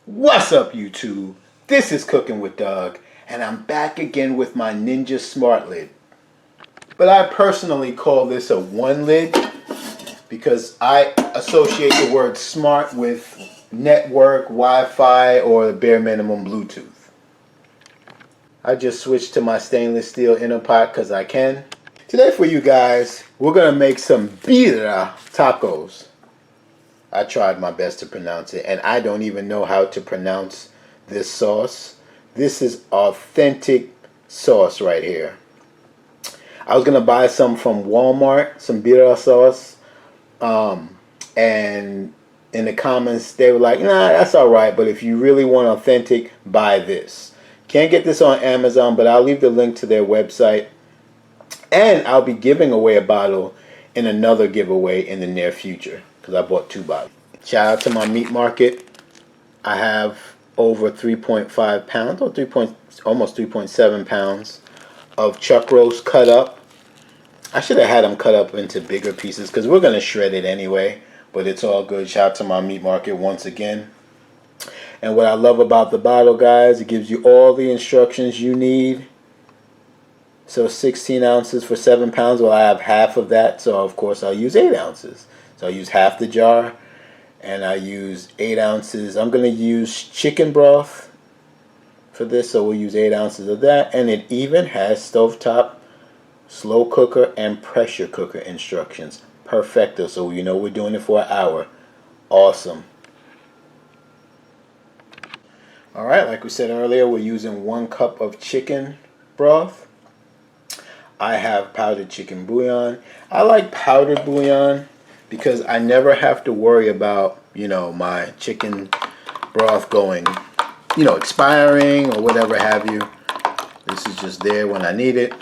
What's up, YouTube? This is Cooking with Doug, and I'm back again with my Ninja Smartlid. But I personally call this a one lid because I associate the word smart with network, Wi-Fi, or the bare minimum Bluetooth. I just switched to my stainless steel inner pot because I can. Today for you guys, we're going to make some birria tacos. I tried my best to pronounce it, and I don't even know how to pronounce this sauce. This is authentic sauce right here. I was gonna buy some from Walmart, some birria sauce, and in the comments they were like, nah, that's alright, but if you really want authentic, buy this. Can't get this on Amazon, but I'll leave the link to their website, and I'll be giving away a bottle in another giveaway in the near future, because I bought 2 bottles. Shout out to my meat market. I have over 3.5 pounds, or almost 3.7 pounds of chuck roast cut up. I should have had them cut up into bigger pieces because we're going to shred it anyway, but it's all good. Shout out to my meat market once again. And what I love about the bottle, guys, it gives you all the instructions you need. So 16 ounces for 7 pounds. Well, I have half of that, so of course I'll use 8 ounces. So I use half the jar, and I use 8 ounces. I'm going to use chicken broth for this, so we'll use 8 ounces of that. And it even has stovetop, slow cooker, and pressure cooker instructions. Perfecto, so you know we're doing it for an hour. Awesome. Alright, like we said earlier, we're using 1 cup of chicken broth. I have powdered chicken bouillon. I like powdered bouillon because I never have to worry about, my chicken broth going, expiring or whatever have you. This is just there when I need it.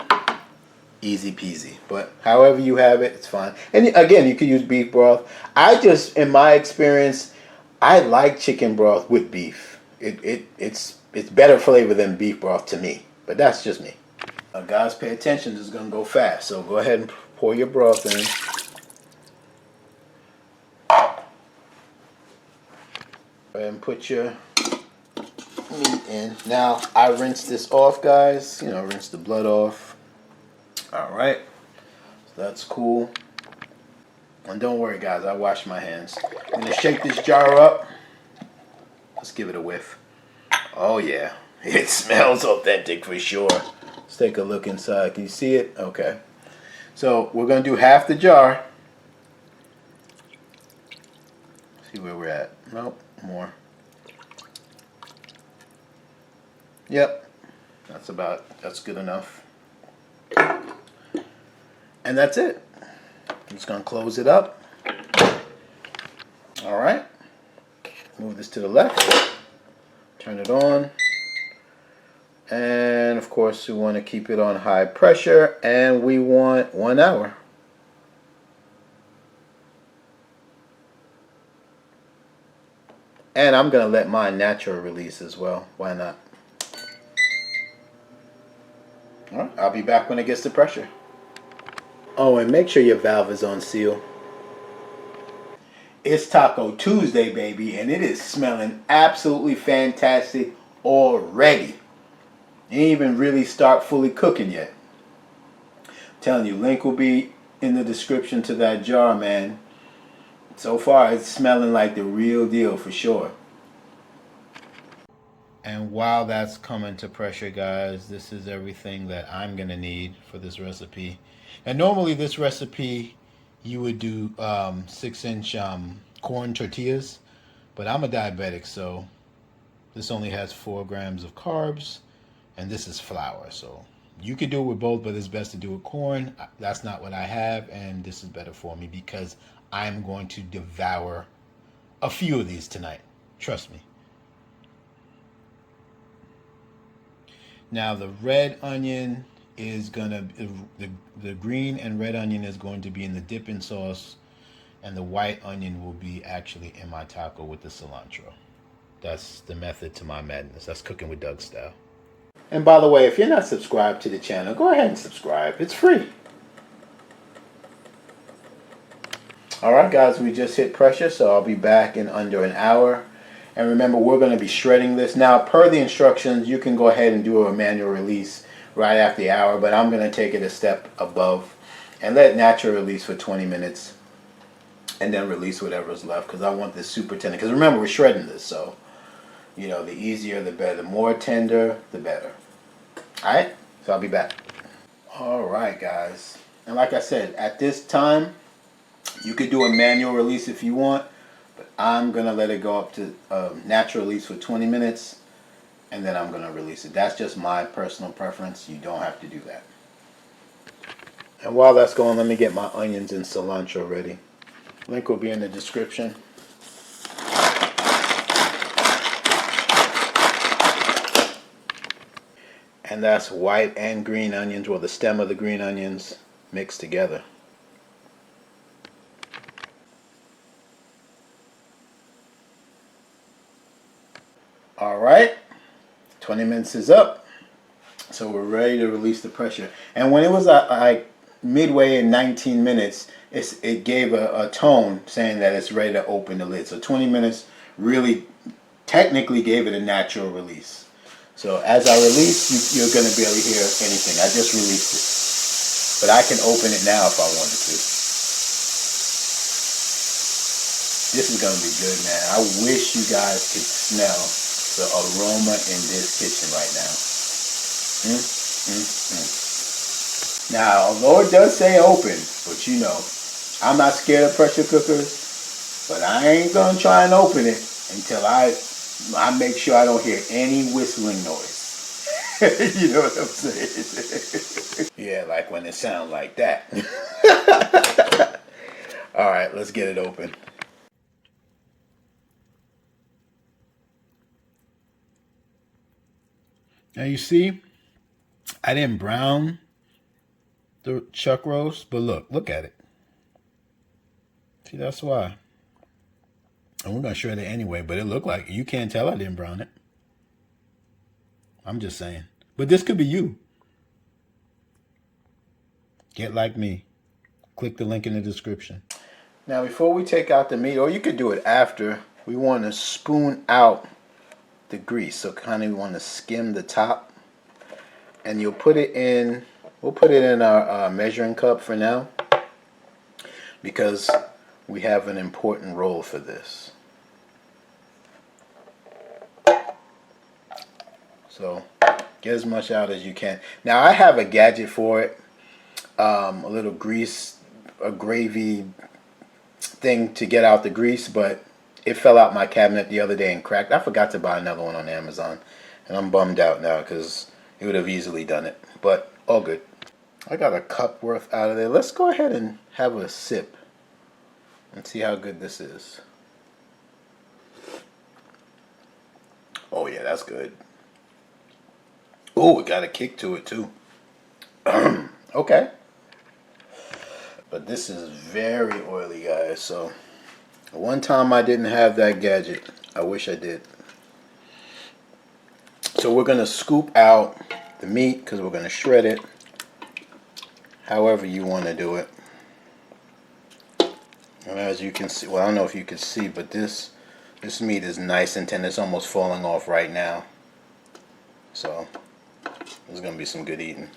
Easy peasy. But however you have it, it's fine. And again, you can use beef broth. In my experience, I like chicken broth with beef. It's better flavor than beef broth to me. But that's just me. Guys, pay attention. This is going to go fast. So go ahead and pour your broth in. Go ahead and put your meat in. Now, I rinse this off, guys. Rinse the blood off. Alright. So that's cool. And don't worry, guys. I wash my hands. I'm going to shake this jar up. Let's give it a whiff. Oh, yeah. It smells authentic for sure. Let's take a look inside. Can you see it? Okay. So we're going to do half the jar. See where we're at. Nope. More. Yep. That's good enough. And that's it. I'm just going to close it up. Alright. Move this to the left. Turn it on. And of course we want to keep it on high pressure, and we want 1 hour. And I'm going to let mine natural release as well. Why not? Alright, I'll be back when it gets to pressure. Oh, and make sure your valve is on seal. It's Taco Tuesday, baby, and it is smelling absolutely fantastic already. It ain't even really start fully cooking yet. I'm telling you, link will be in the description to that jar, man. So far, it's smelling like the real deal for sure. And while that's coming to pressure, guys, this is everything that I'm going to need for this recipe. And normally this recipe, you would do 6-inch corn tortillas. But I'm a diabetic, so this only has 4 grams of carbs. And this is flour, so you could do it with both, but it's best to do with corn. That's not what I have, and this is better for me because I'm going to devour a few of these tonight. Trust me. Now the red onion is gonna, the green and red onion is going to be in the dipping sauce, and the white onion will be actually in my taco with the cilantro. That's the method to my madness. That's Cooking with Doug style. And by the way, if you're not subscribed to the channel, go ahead and subscribe. It's free. Alright guys, we just hit pressure, so I'll be back in under an hour. And remember, we're going to be shredding this. Now, per the instructions, you can go ahead and do a manual release right after the hour, but I'm going to take it a step above and let it natural release for 20 minutes and then release whatever's left, because I want this super tender. Because remember, we're shredding this, so, you know, the easier the better. The more tender, the better. Alright, so I'll be back. Alright, guys. And like I said, at this time, you could do a manual release if you want, but I'm going to let it go up to natural release for 20 minutes, and then I'm going to release it. That's just my personal preference. You don't have to do that. And while that's going, let me get my onions and cilantro ready. Link will be in the description. And that's white and green onions, well, the stem of the green onions mixed together. Alright, 20 minutes is up, so we're ready to release the pressure. And when it was like midway in 19 minutes, it gave a tone saying that it's ready to open the lid. So 20 minutes really technically gave it a natural release. So as I release, you're going to barely hear anything. I just released it. But I can open it now if I wanted to. This is going to be good, man. I wish you guys could smell the aroma in this kitchen right now. Now, although it does say open, but you know, I'm not scared of pressure cookers, but I ain't going to try and open it until I make sure I don't hear any whistling noise. You know what I'm saying? Yeah, like when it sounds like that. All right, let's get it open. Now you see, I didn't brown the chuck roast, but look at it. See, that's why. And we're going to shred it anyway, but it looked like, you can't tell I didn't brown it. I'm just saying. But this could be you. Get like me. Click the link in the description. Now, before we take out the meat, or you could do it after, we want to spoon out the grease. So kind of want to skim the top. And you'll put it in, we'll put it in our measuring cup for now, because we have an important role for this. So get as much out as you can. Now I have a gadget for it, a little grease, a gravy thing to get out the grease, but it fell out my cabinet the other day and cracked. I forgot to buy another one on Amazon, and I'm bummed out now because it would have easily done it, but all good. I got a cup worth out of there. Let's go ahead and have a sip and see how good this is. Oh yeah, that's good. Oh, it got a kick to it too. Okay. But this is very oily, guys. So one time I didn't have that gadget. I wish I did. So we're going to scoop out the meat because we're going to shred it however you want to do it. And as you can see, well, I don't know if you can see, but this meat is nice and tender. It's almost falling off right now. So there's going to be some good eating.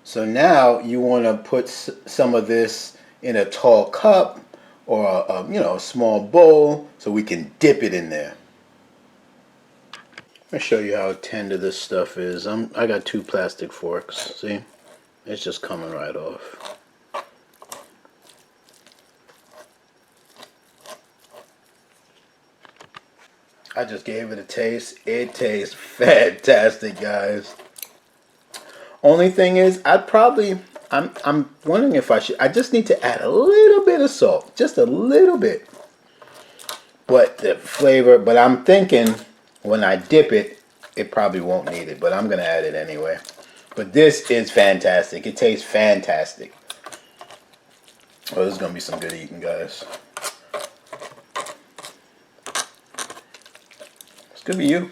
So now you want to put some of this in a tall cup or a small bowl so we can dip it in there. Let me show you how tender this stuff is. I got 2 plastic forks. See? It's just coming right off. I just gave it a taste. It tastes fantastic, guys. Only thing is, I'm wondering if I just need to add a little bit of salt, just a little bit. But the flavor, but I'm thinking when I dip it, it probably won't need it, but I'm gonna add it anyway. But this is fantastic. It tastes fantastic. Oh, this is gonna be some good eating, guys. It's gonna be you.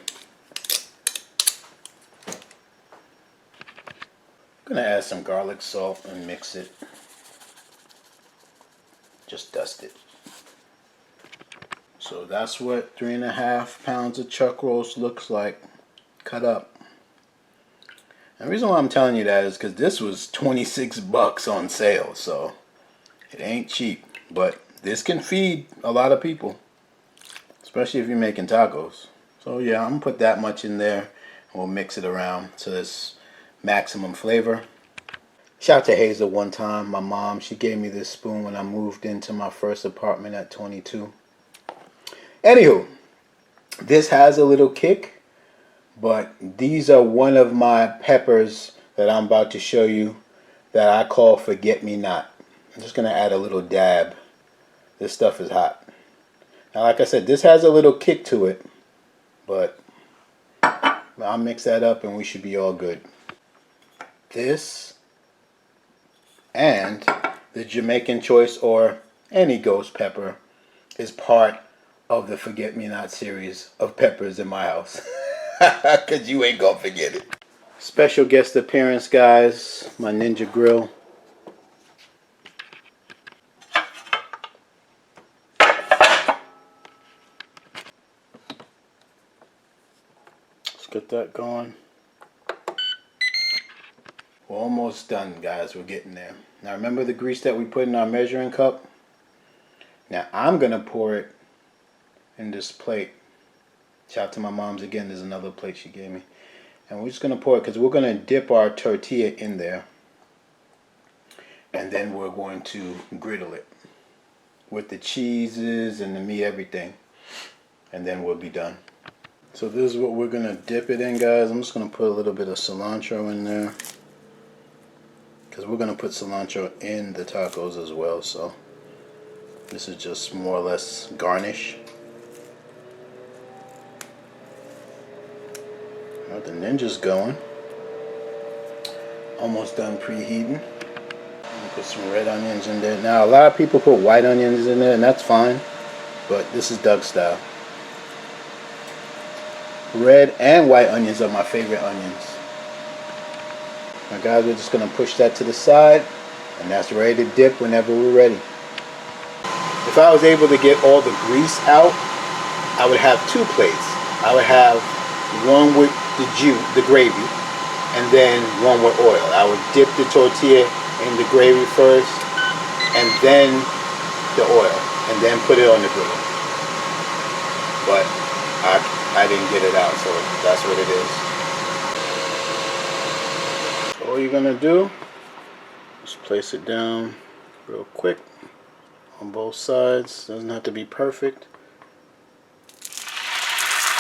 I'm gonna add some garlic salt and mix it. Just dust it. that's what 3.5 pounds of chuck roast looks like, cut up. And the reason why I'm telling you that is because this was 26 bucks on sale, so it ain't cheap. But this can feed a lot of people, especially if you're making tacos. So yeah, I'm gonna put that much in there, and we'll mix it around to this maximum flavor. Shout out to Hazel one time, my mom. She gave me this spoon when I moved into my first apartment at 22. Anywho, this has a little kick. But these are one of my peppers that I'm about to show you that I call forget-me-not. I'm just going to add a little dab. This stuff is hot. Now, like I said, this has a little kick to it, but I'll mix that up and we should be all good. This and the Jamaican choice or any ghost pepper is part of the forget-me-not series of peppers in my house. Because you ain't gonna forget it. Special guest appearance, guys. My Ninja Grill. Let's get that going. We're almost done, guys. We're getting there. Now remember the grease that we put in our measuring cup? Now I'm gonna pour it in this plate. Shout out to my mom's again. There's another plate she gave me. And we're just going to pour it because we're going to dip our tortilla in there. And then we're going to griddle it with the cheeses and the meat, everything. And then we'll be done. So this is what we're going to dip it in, guys. I'm just going to put a little bit of cilantro in there, because we're going to put cilantro in the tacos as well. So this is just more or less garnish. The Ninja's going. Almost done preheating. Put some red onions in there. Now a lot of people put white onions in there, and that's fine, but this is Doug style. Red and white onions are my favorite onions. Now guys, we're just going to push that to the side, and that's ready to dip whenever we're ready. If I was able to get all the grease out, I would have two plates. I would have one with the gravy, and then one with oil. I would dip the tortilla in the gravy first, and then the oil, and then put it on the griddle. But I didn't get it out, so that's what it is. All you're gonna do is place it down real quick on both sides. Doesn't have to be perfect.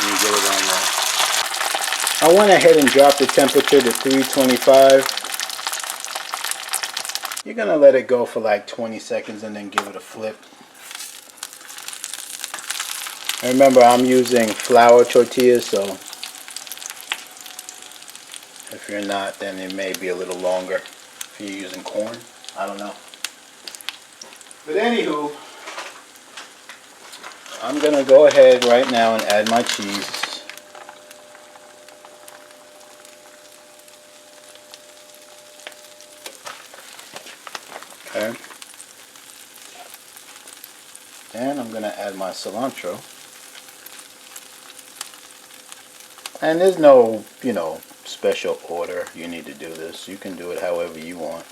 And you get it on there. I went ahead and dropped the temperature to 325. You're going to let it go for like 20 seconds and then give it a flip. And remember, I'm using flour tortillas, so if you're not, then it may be a little longer if you're using corn. I don't know. But anywho, I'm going to go ahead right now and add my cheese. Okay. And I'm going to add my cilantro. And there's no, special order you need to do this. You can do it however you want.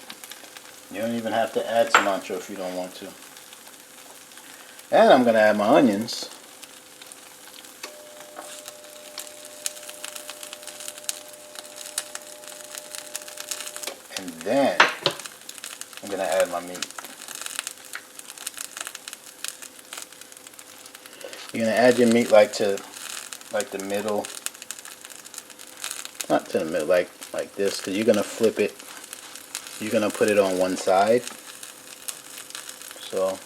You don't even have to add cilantro if you don't want to. And I'm going to add my onions. And then I'm going to add my meat. You're going to add your meat like the middle. Not to the middle, like this, because you're going to flip it. You're going to put it on one side. So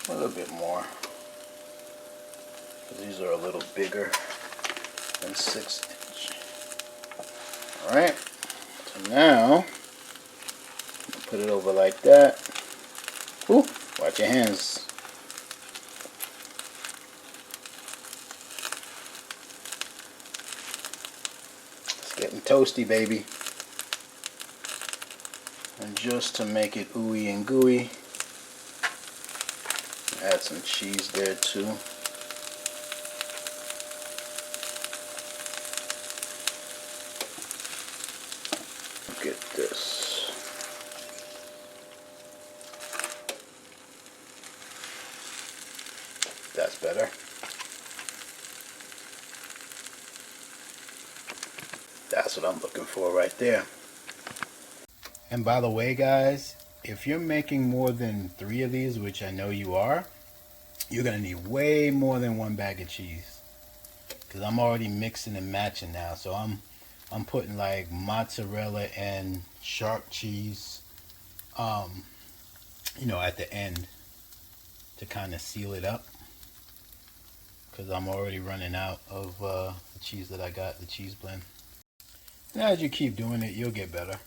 a little bit more, because these are a little bigger than 6 inch. Alright, so now put it over like that. Ooh, watch your hands. It's getting toasty, baby. And just to make it ooey and gooey, Add some cheese there too. Get this. That's better. That's what I'm looking for right there. And by the way, guys, if you're making more than 3 of these, which I know you are, you're gonna need way more than 1 bag of cheese. Cause I'm already mixing and matching now, so I'm putting like mozzarella and sharp cheese, you know, at the end to kind of seal it up. Cause I'm already running out of the cheese that I got, the cheese blend. And as you keep doing it, you'll get better.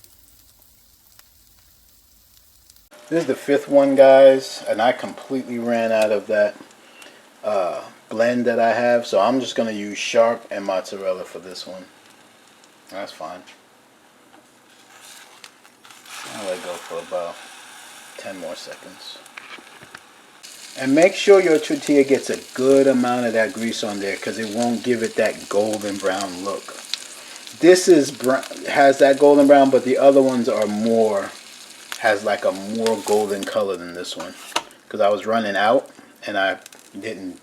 This is the 5th one, guys, and I completely ran out of that blend that I have, so I'm just going to use sharp and mozzarella for this one. That's fine. I'll let it go for about 10 more seconds. And make sure your tortilla gets a good amount of that grease on there, because it won't give it that golden brown look. This is has that golden brown, but the other ones are more, has like a more golden color than this one, because I was running out and I didn't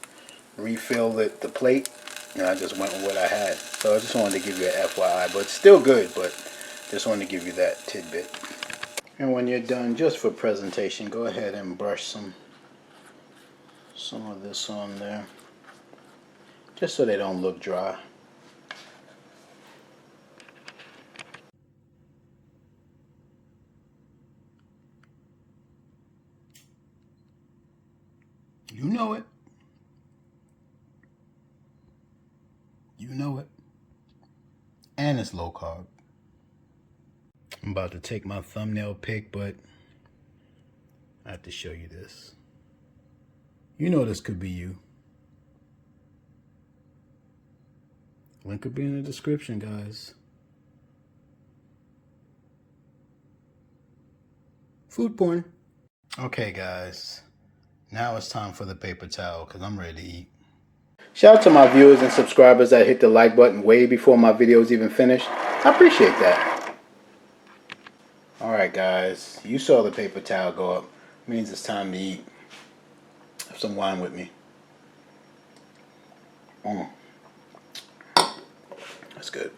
refill the plate, and I just went with what I had. So I just wanted to give you an FYI, but it's still good, but just wanted to give you that tidbit. And when you're done, just for presentation, go ahead and brush some of this on there, just so they don't look dry. You know it. You know it. And it's low carb. I'm about to take my thumbnail pic, but I have to show you this. You know this could be you. Link will be in the description, guys. Food porn. Okay, guys. Now it's time for the paper towel, because I'm ready to eat. Shout out to my viewers and subscribers that hit the like button way before my videos even finished. I appreciate that. Alright, guys. You saw the paper towel go up. It means it's time to eat. Have some wine with me. That's good.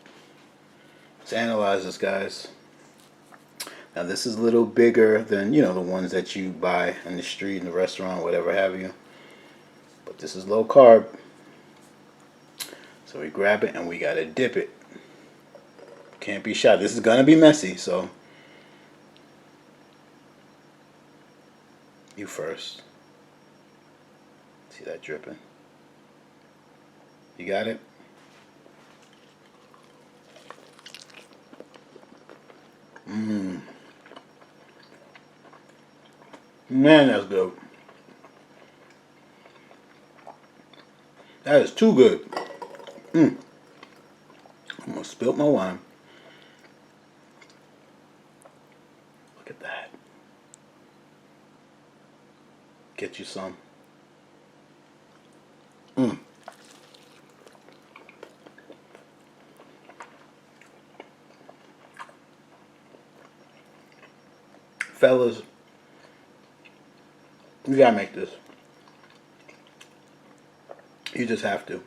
Let's analyze this, guys. Now this is a little bigger than, you know, the ones that you buy in the street, in the restaurant, whatever have you. But this is low carb. So we grab it and we gotta dip it. Can't be shy. This is gonna be messy, so you first. See that dripping? You got it? Man, that's good. That is too good. I'm gonna spill my wine. Look at that. Get you some. Fellas, you gotta make this. You just have to.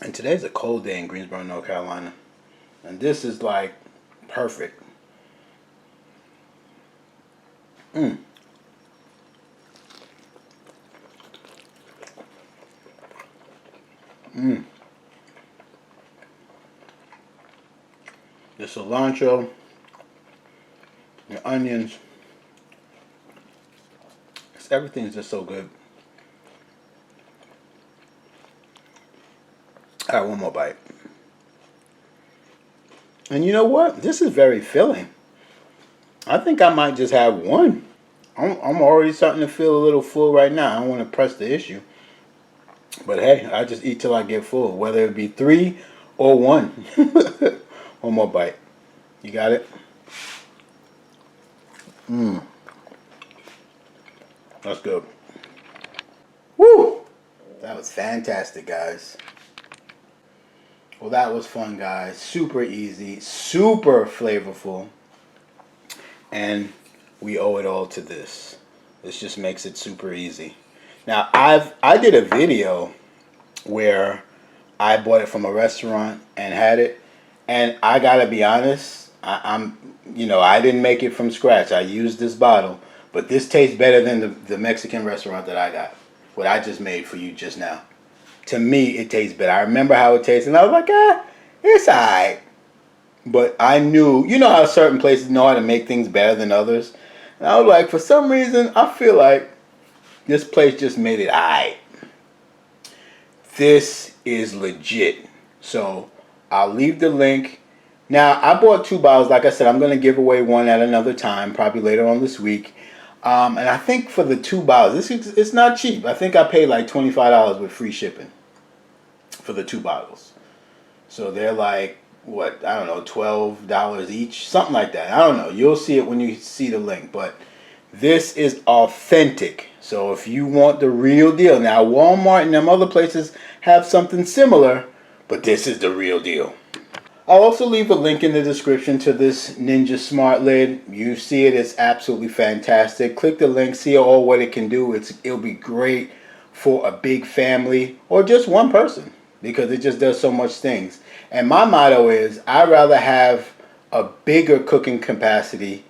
And today's a cold day in Greensboro, North Carolina. And this is like perfect. The cilantro, the onions, everything's just so good. All right, one more bite. And you know what? This is very filling. I think I might just have one. I'm already starting to feel a little full right now. I don't want to press the issue. But hey, I just eat till I get full, whether it be 3 or 1. One more bite. You got it? That's good. Woo! That was fantastic, guys. Well, that was fun, guys. Super easy, super flavorful. And we owe it all to this. This just makes it super easy. Now, I did a video where I bought it from a restaurant and had it. And I gotta be honest, I didn't make it from scratch. I used this bottle. But this tastes better than the Mexican restaurant that I got. What I just made for you just now. To me, it tastes better. I remember how it tastes, and I was like, it's alright. But I knew, you know how certain places know how to make things better than others? And I was like, for some reason, I feel like this place just made it alright. This is legit. So, I'll leave the link. Now, I bought 2 bottles. Like I said, I'm going to give away one at another time, probably later on this week. And I think for the 2 bottles, it's not cheap. I think I paid like $25 with free shipping for the 2 bottles. So they're like, what, I don't know, $12 each, something like that. I don't know. You'll see it when you see the link. But this is authentic. So if you want the real deal. Now, Walmart and them other places have something similar, but this is the real deal. I'll also leave a link in the description to this Ninja Smartlid. You see it, it's absolutely fantastic. Click the link, see all what it can do. It'll be great for a big family or just one person because it just does so much things. And my motto is I'd rather have a bigger cooking capacity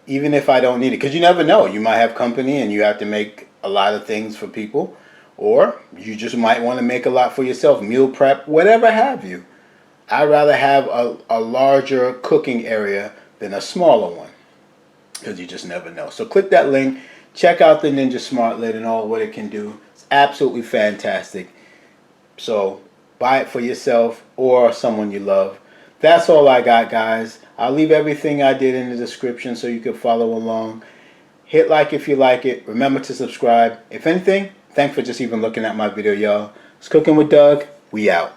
even if I don't need it. Because you never know. You might have company and you have to make a lot of things for people. Or you just might want to make a lot for yourself. Meal prep, whatever have you. I'd rather have a larger cooking area than a smaller one because you just never know. So click that link. Check out the Ninja Smartlid and all what it can do. It's absolutely fantastic. So buy it for yourself or someone you love. That's all I got, guys. I'll leave everything I did in the description so you can follow along. Hit like if you like it. Remember to subscribe. If anything, thanks for just even looking at my video, y'all. It's Cooking with Doug. We out.